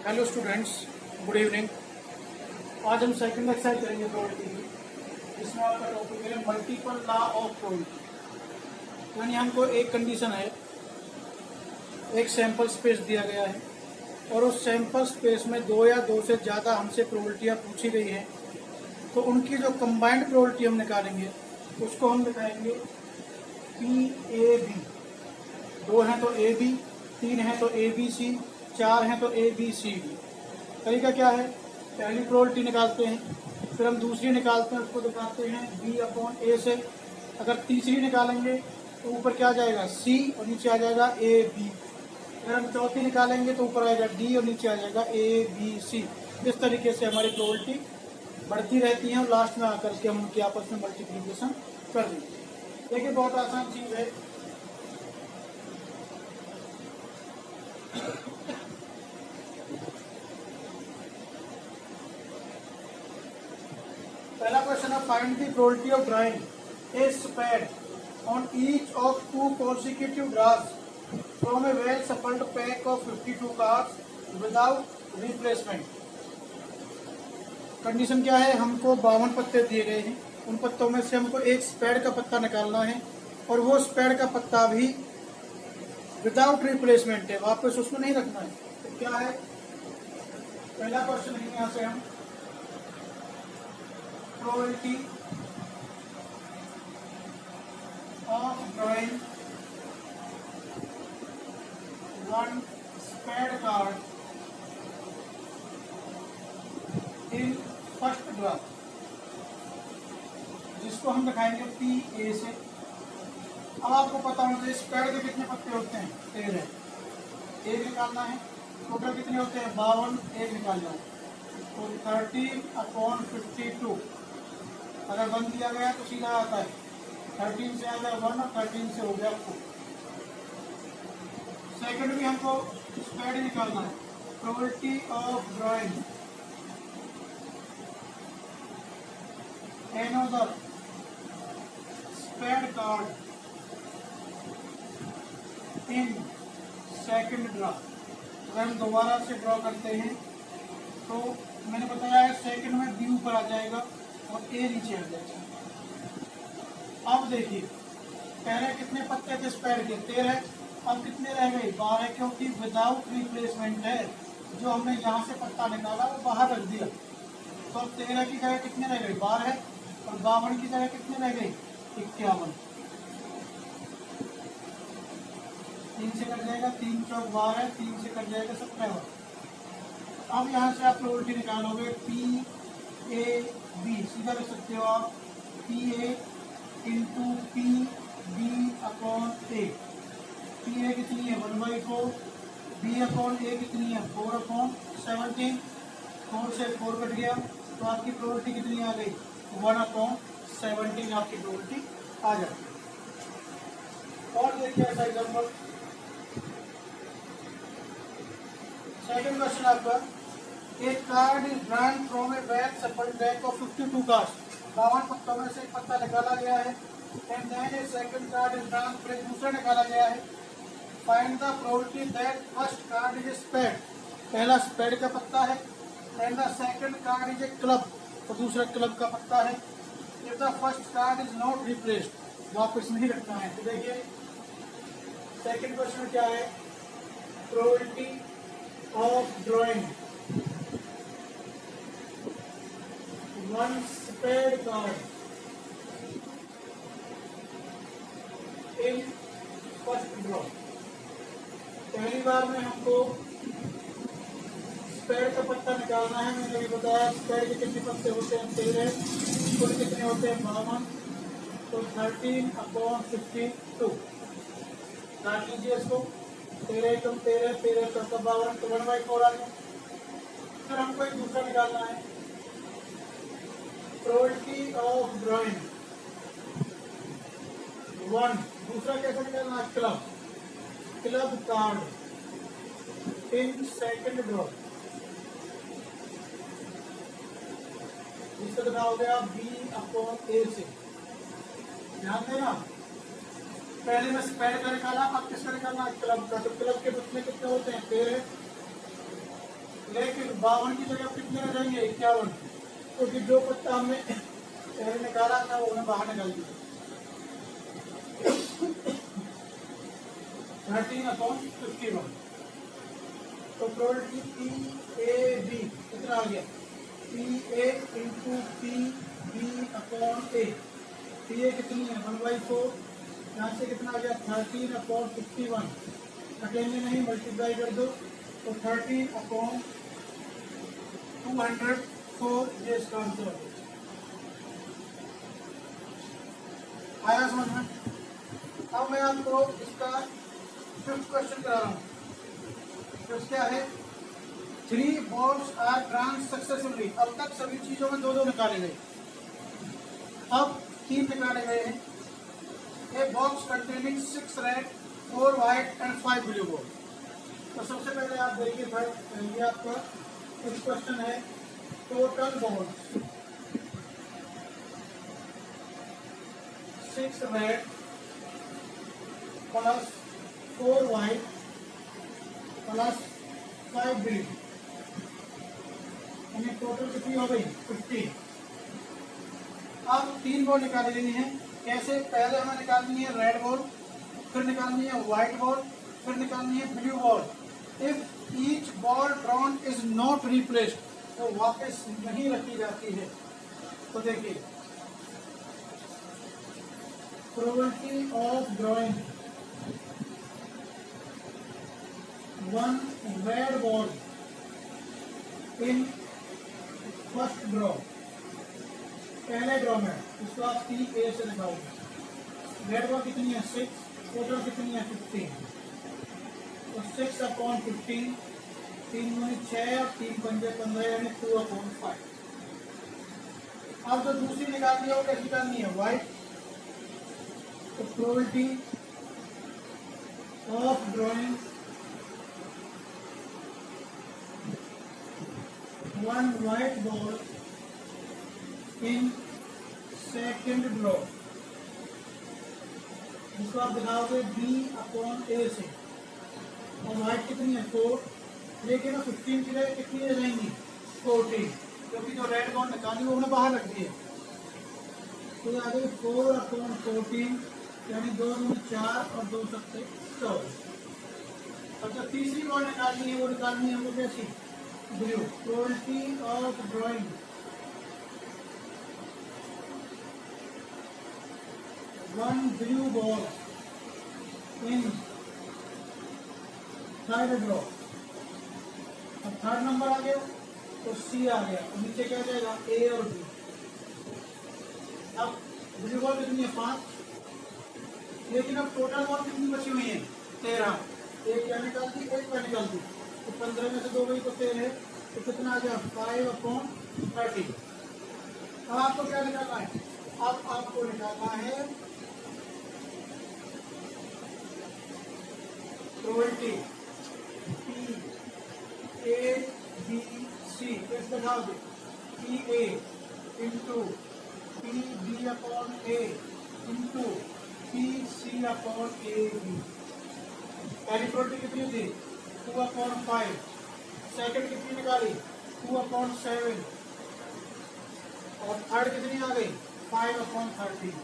Hello students, good evening. आज हम second exercise करेंगे प्रोबेबिलिटी की, जिसमें आपका टॉपिक है मल्टीपल लॉ ऑफ प्रोबेबिलिटी। यानी हमको एक कंडीशन है, एक सैंपल स्पेस दिया गया है और उस सैंपल स्पेस में दो या दो से ज़्यादा हमसे प्रोबेबिलिटियाँ पूछी गई हैं, तो उनकी जो कंबाइंड प्रोबेबिलिटी हम निकालेंगे उसको हम दिखाएंगे PAB। दो हैं तो AB, तीन हैं तो ABC, चार हैं तो ABCD। तरीका क्या है? पहली प्रोबेबिलिटी निकालते हैं, फिर हम दूसरी निकालते हैं, उसको दिखाते हैं B/A से। अगर तीसरी निकालेंगे तो ऊपर क्या आ जाएगा C और नीचे आ जाएगा AB। अगर हम चौथी निकालेंगे तो ऊपर आएगा D और नीचे आ जाएगा ABC। इस तरीके से हमारी प्रोबेबिलिटी बढ़ती रहती है और लास्ट में आकर के हम उनकी आपस में मल्टीप्लिकेशन कर देंगे। देखिए, बहुत आसान चीज़ है। पहला क्वेश्चन है, find the probability of drawing a spade on each of two consecutive draws from a well shuffled pack of 52 cards without replacement. Condition क्या है? हमको 52 पत्ते दिए गए हैं, उन पत्तों में से हमको एक स्पेड का पत्ता निकालना है और वो स्पेड का पत्ता भी विदाउट रिप्लेसमेंट है, वापस उसमें नहीं रखना है। तो क्या है पहला क्वेश्चन है? यहाँ से हम probability of drawing one spade card in first draw, जिसको हम दिखाएंगे PA से। अब आपको पता होना चाहिए स्पेड के कितने पत्ते होते हैं? 13। एक निकालना है। टोटल कितने होते हैं? 52। एक निकालना है तो 13/52। अगर 1 दिया गया तो सीधा आता है 13 से आ गया 1 और 13 से हो गया 4। सेकंड भी हमको स्पेड निकालना है। Probability of drawing another spade card in second draw. अगर हम दोबारा से ड्रॉ करते हैं तो मैंने बताया है सेकंड में B ऊपर आ जाएगा और A नीचे आ जाएगा। अब देखिए, पहले कितने पत्ते थे स्पेड के? 13। अब कितने रह गए? 12, क्योंकि विदाउट रिप्लेसमेंट है। जो हमने यहाँ से पत्ता निकाला वो बाहर रख दिया, तो अब 13 की जगह कितने रह गए? 12। और 52 की जगह कितने रह गए? 51। 3 से कट जाएगा, 3 चौक 12, 3 से कट जाएगा 17। अब यहाँ से आप प्रोबेबिलिटी निकालोगे PAB, सीधा लिख सकते हो आप PA इंटू PB/A। PA कितनी है? 1/4। B/A कितनी है? 4/17। 4 से 4 कट गया तो आपकी प्रोबेबिलिटी कितनी आ गई? 1/17 आपकी प्रोबेबिलिटी आ जाती है। और देखिए ऐसा एग्जाम्पल, सेकंड क्वेश्चन आपका, एक card is drawn from a well shuffled pack of 52 cards. 52 पत्तों में से एक पत्ता निकाला गया है। And then a second card is drawn, फिर दूसरा निकाला गया है। Find the probability that first card is a spade. पहला स्पेड का पत्ता है। And the second card is a club, तो दूसरा क्लब का पत्ता है। If the first card is not replaced, वापस नहीं रखना है। तो देखिए सेकंड क्वेश्चन क्या है? Probability of drawing one spade card in first draw. पहली बार में हमको स्पेड का पत्ता निकालना है। मैंने भी बताया स्पेड के कितने पत्ते होते हैं? 13। कुल कितने होते हैं? 52। तो 13/52 काट लीजिए इसको। 13 कम 13, 13 कम 52, तो 1/4 आ गया। फिर हमको एक दूसरा निकालना है, प्रोबेबिलिटी ऑफ ड्राइंग वन। दूसरा कैसे निकालना है? Club card in second draw, जिसका दिखाओगे आप B/A से। ध्यान देना, पहले में स्पेड का निकाला, अब किसका निकालना? क्लब का। तो क्लब के पत्ते कितने होते हैं? 13। 52 की जगह कितने आ जाएंगे 51, क्योंकि जो पत्ता हमने पहले निकाला था वो हमने बाहर निकाल दिया। 13/51। तो प्रोबेबिलिटी पी ए बी कितना आ गया, P A into P B upon A. P A कितनी है 1/4, यहाँ से कितना आ गया 13/51, अकेले नहीं मल्टीप्लाई कर दो तो 13/204 ये इसका आंसर है। आया समझ में? अब मैं आपको इसका 5th क्वेश्चन करा रहा हूँ। तो क्या है, 3 balls आर ड्रॉन सक्सेसफुली। अब तक सभी चीजों में 2-2 निकाले गए, अब 3 निकाले गए हैं। A box containing 6 red 4 white and 5 blue ball. तो सबसे पहले आप देखिए भाई, ये आपका कुछ क्वेश्चन है। Total balls 6 red plus 4 white plus 5 blue, यानी टोटल कितनी हो गई 50। अब 3 बॉल निकाली लेनी है। कैसे, पहले हमें निकालनी है रेड बॉल, फिर निकालनी है व्हाइट बॉल, फिर निकालनी है blue ball. If each ball drawn is not replaced, तो वापस नहीं रखी जाती है। तो देखिए, probability of drawing 1 red ball in first draw, पहले ड्रॉ में इसको आप पी ए से निकालोगे। रेड बॉल कितनी है 6, टोटल कितनी है 15, तो 6/15, 3 दूनी 6 और 3 पंजे 15, यानी 2/5। अब जो दूसरी निकालनी है वो कैसे निकालनी है, व्हाइट। तो probability of drawing 1 white ball in second draw, जिसको आप दिखाओगे B/A से। और व्हाइट कितनी है 4, लेकिन 15 की जगह कितनी रह जाएंगी 14, क्योंकि जो रेड बॉल निकाली वो हमने बाहर रख दी है। तो आ गई 4/14, यानी 2 दूनी 4 और 2 सबसे 14। अब जो तीसरी बॉल निकालनी है वो निकालनी है हमको कैसी, blue. Probability of drawing 1 blue ball in third draw. अब थर्ड नंबर आ गया तो सी आ गया, तो नीचे क्या जाएगा ए और बी। अब ब्लू बॉल कितनी है 5, लेकिन अब टोटल बॉल कितनी बची हुई है 13। एक क्या निकाल दी, एक क्या निकाल दी, तो 15 में से 2 गई तो 13, तो कितना आ गया 5/30। अब आपको क्या निकालना है, अब आपको निकालना है probability P A B C. कैसे दिखाओगे, P A into P B A into P C A B. पहली प्रोबेबिलिटी कितनी थी 2/5, सेकंड कितनी निकाली 2/7, और थर्ड कितनी आ गई 5/30।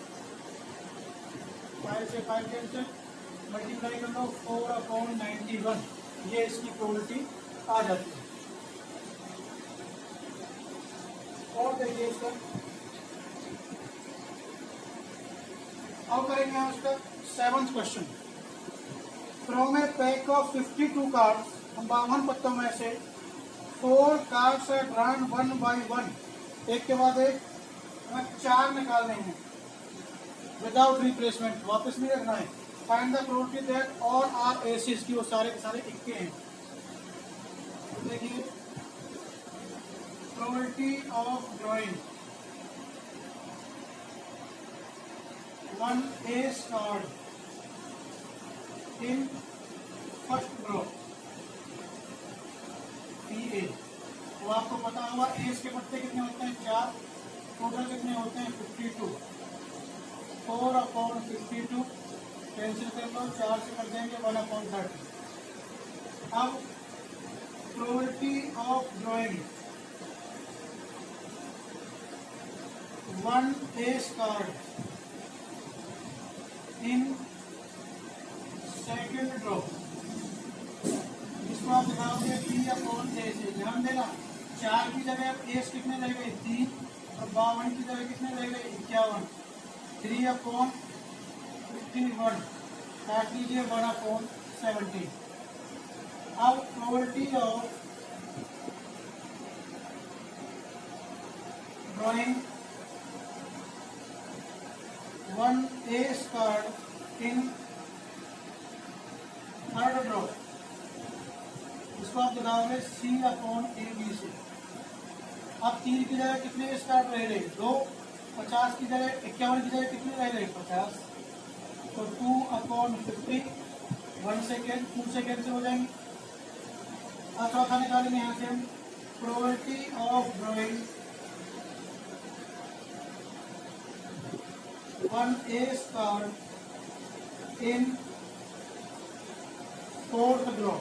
5 से 5 कैंसिल, मल्टीप्लाई कर लो 4/91, ये इसकी प्रोबेबिलिटी आ जाती है। और देखिए इसका, अब करेंगे हम इसका 7th question. From A pack of 52 cards, 52 पत्तों में से 4 कार्ड्स आर ड्रॉन 1 by 1, एक के बाद एक हमें 4 निकालने हैं विदाउट रिप्लेसमेंट, वापस नहीं रखना है। Find the probability that all are aces, की वो सारे के सारे इक्के हैं। तो देखिए, probability of drawing 1 ace card in first draw P A. वो आपको पता होगा एस के पत्ते कितने होते हैं 4, टोटल कितने होते हैं 52, 4/52 कैंसिल कर लो, 4 से कर देंगे 1/30। अब probability of drawing one ace card in second draw, इसको आप दिखाओगे 3/A से। ध्यान देना, 4 की जगह एस कितने रह गए 3, और 52 की जगह कितने रह गए 51। 3/51 काट लीजिए 1/17। अब probability of drawing one S card in third draw, इसको आप दिखाओगे C/AB से। अब 3 की जगह कितने एस कार्ड रह गए 2, 50 की जगह 51 की जगह कितने रह गए 50, तो 2/50 1 सेकेंड 2 सेकेंड से हो जाएंगे। अब चौथा निकालेंगे यहाँ से हम, probability of drawing one S card in fourth draw,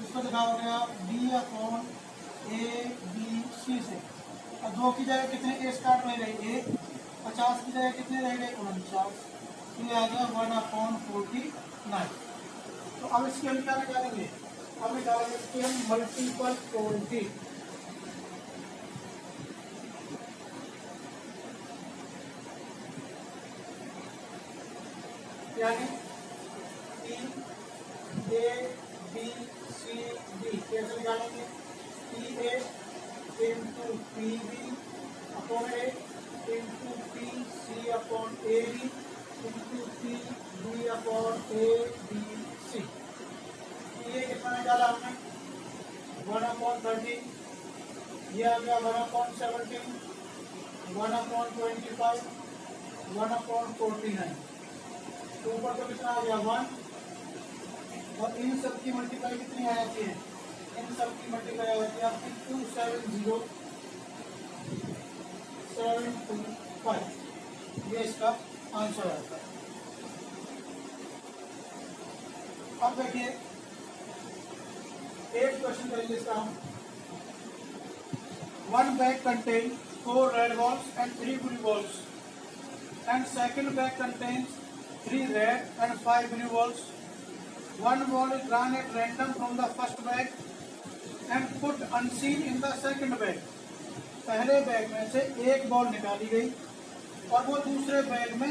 इसको दिखाओगे आप D/ABC से। अब 2 की जगह कितने एस कार्ड रह गए 1, 50 की जगह कितने रह गए 49, ये आ गया 1/49। तो अब इसकी हम क्या निकालेंगे, अब निकालेंगे इसकी हम मल्टीपल प्रोबेबिलिटी। यानी PABCD कैसे निकालेंगे, PA into PB upon A into PC upon AB into PB upon ABC। ये कितना निकाला हमने 1/13, ये आ गया 1/17, 1/25, 1/49। तो ऊपर तो कितना आ गया 1, और इन सब की मल्टीप्लाई कितनी आ जाती है, इन सब की मल्टीप्लाई आ जाती है आपकी 270,725, ये इसका आंसर आता है। अब देखिए एक क्वेश्चन करेंगे इसका हम। One bag contain 4 red balls and 3 blue balls, and second bag contains 3 red and 5 blue balls. One ball is drawn at random from the first bag and put unseen in the second bag. पहले bag में से एक ball निकाली गई और वो दूसरे bag में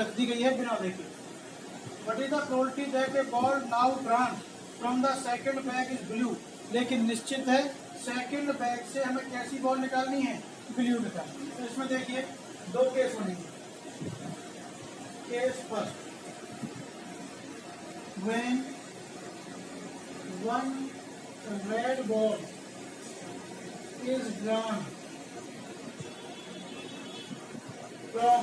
रख दी गई है बिना देखे। What is the probability that a ball now drawn from the second bag is blue? लेकिन निश्चित है सेकंड बैग से हमें कैसी बॉल निकालनी है, ब्लू निकालनी है। तो इसमें देखिए 2 केस बनेंगे। Case first, when one red ball is drawn from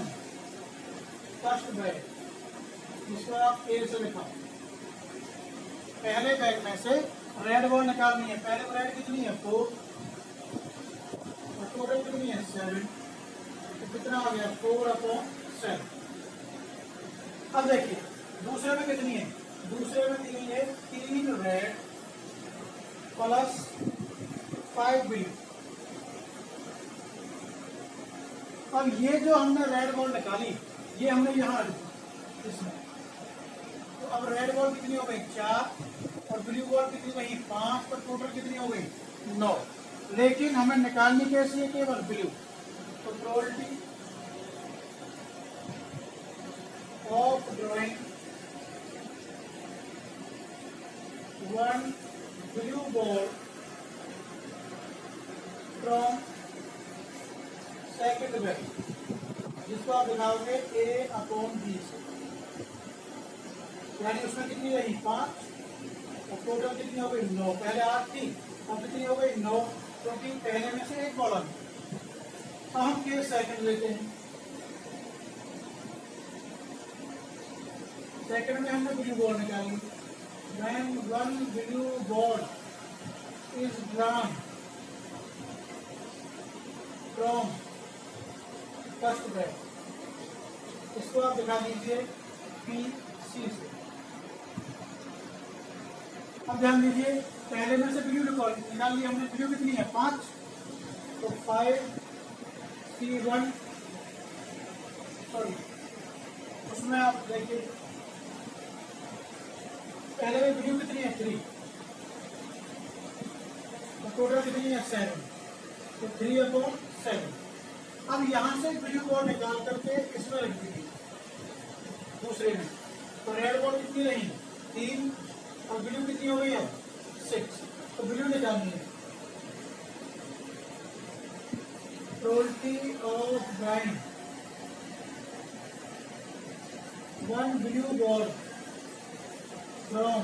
first bag, जिसको आप A से लिखा, पहले बैग में से रेड बॉल निकालनी है। पहले रेड कितनी है 4, और टोटल कितनी है 7, तो कितना आ गया 4/7। अब देखिए दूसरे में कितनी है, दूसरे में दी गई है 3 रेड प्लस 5 ब्लू। अब ये जो हमने रेड बॉल निकाली ये हमने यहाँ रख दी इसमें, तो अब रेड बॉल कितनी हो गई 4 और ब्लू बॉल कितनी गई 5, पर टोटल कितनी हो गई 9। लेकिन हमें निकालनी कैसी है केवल ब्लू, तो probability of drawing one blue ball from second bag, जिसको आप दिखाओगे A/B से। यानी उसमें कितनी रही 5 और टोटल कितनी हो गई 9। पहले 8 थी अब कितनी हो गई 9, क्योंकि पहले में से एक बॉल। अब हम केस सेकंड लेते हैं। सेकंड में हमने ब्लू बॉल निकाली। When one blue ball is drawn from first bag, इसको आप दिखा दीजिए PC से। अब ध्यान दीजिए पहले में से वैल्यू निकाल ली हमने। वैल्यू कितनी है 5, तो 5C1 सॉरी उसमें आप देखिए पहले में वैल्यू कितनी है 3, तो टोटल कितनी है 7, तो 3/7। अब यहाँ से वैल्यू बॉल निकाल करके इसमें रख दीजिए दूसरे में, तो रेड बॉल कितनी रही 3 और वैल्यू कितनी हो गई है 6, तो वैल्यू निकालनी है। Probability of drawing 1 blue ball from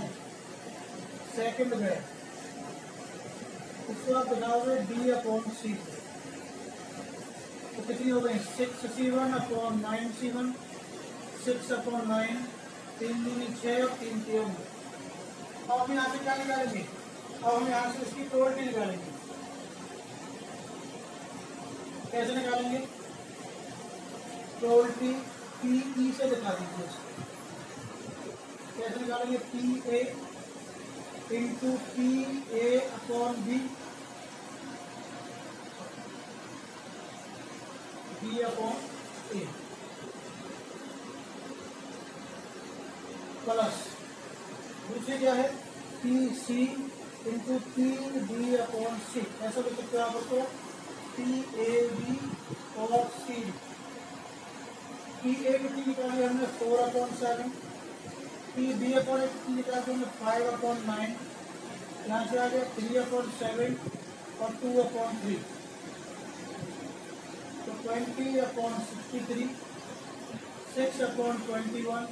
second bag, उसको आप बनाओगे D/C, तो कितनी हो गई 6C1/9C1, 6/9, 3 दूनी 6 और 3 3। अब हम यहाँ से क्या निकालेंगे, अब हम यहाँ से इसकी प्रोबेबिलिटी निकालेंगे। कैसे निकालेंगे, प्रोबेबिलिटी PE से दिखा दीजिए इसको। कैसे निकालेंगे, PA into PA/B B/A plus दूसरी क्या है PC इंटू PB/C। ऐसा लिख सकते हो आप उसको PAB और C। PA कितनी निकाली हमने 4/7, PB/A कितनी निकाली हमने 5/9, यहाँ से आ गया 3/7 और 2/3, तो 20/63, 6/21,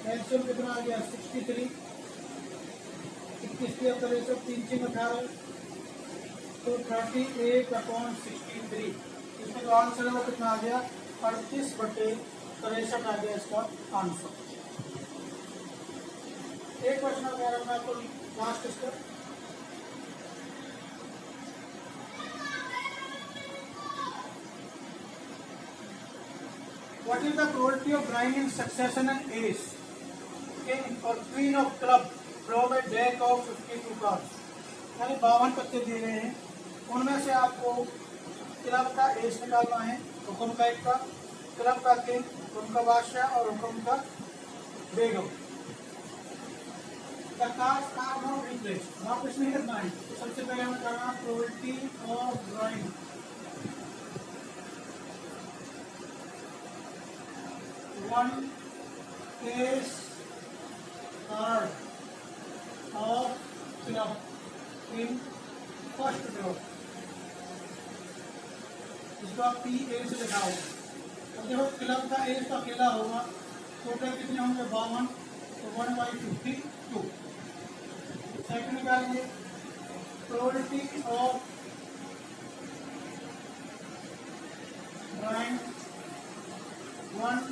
एलसीएम कितना आ गया 63, 21 के अंदर 3 18, तो 38/63। इसमें जो आंसर है वो कितना आ गया 38/63 आ गया इसका आंसर। एक क्वेश्चन वगैरह मैं आपको लास्ट इसका What is the probability of drawing in succession an ace, king or queen of club from a deck of 52 cards? यानी 52 पत्ते दिए गए हैं, उनमें से आपको क्लब का एस निकालना है, हुक्म का एक का, क्लब का किंग, हुक्म का बादशाह और हुक्म का बेगम। The cards are not replaced, वापस नहीं करना है। तो सबसे पहले हमें करना probability of drawing। One ace card of club in first draw, इसको आप PA से दिखाओ। अब देखो क्लब का एस तो अकेला होगा, टोटल कितने होंगे 52, तो 1/52। सेकंड निकालिए probability of drawing 1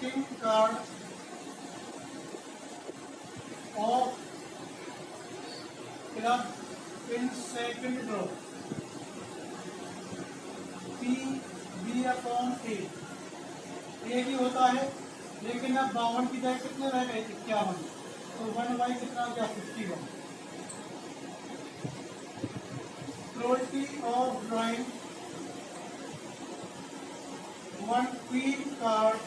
king card of club in second draw, PB/A। एक ही होता है, लेकिन अब 52 की जगह कितने रह गए 51, तो 1 कितना हो गया 51। Probability of drawing 1 queen card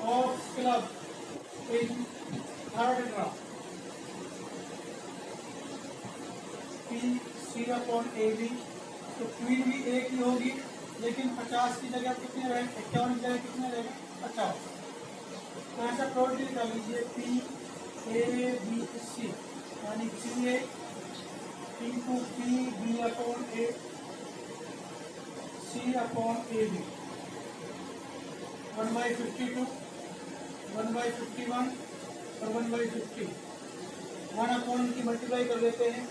of club in third draw, PC/AB। तो क्वीन भी एक ही होगी, लेकिन 50 की जगह कितने रहे 51 की जगह कितने रहे 50। तो ऐसा प्रोबेबिलिटी निकाल लीजिए PABC, यानी PA इंटू PB/A C/AB 1/52, 1/51 और 1/50। 1 की मल्टीप्लाई कर देते हैं,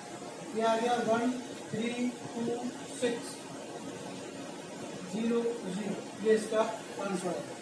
ये आ गया 13260, ये इसका आंसर है।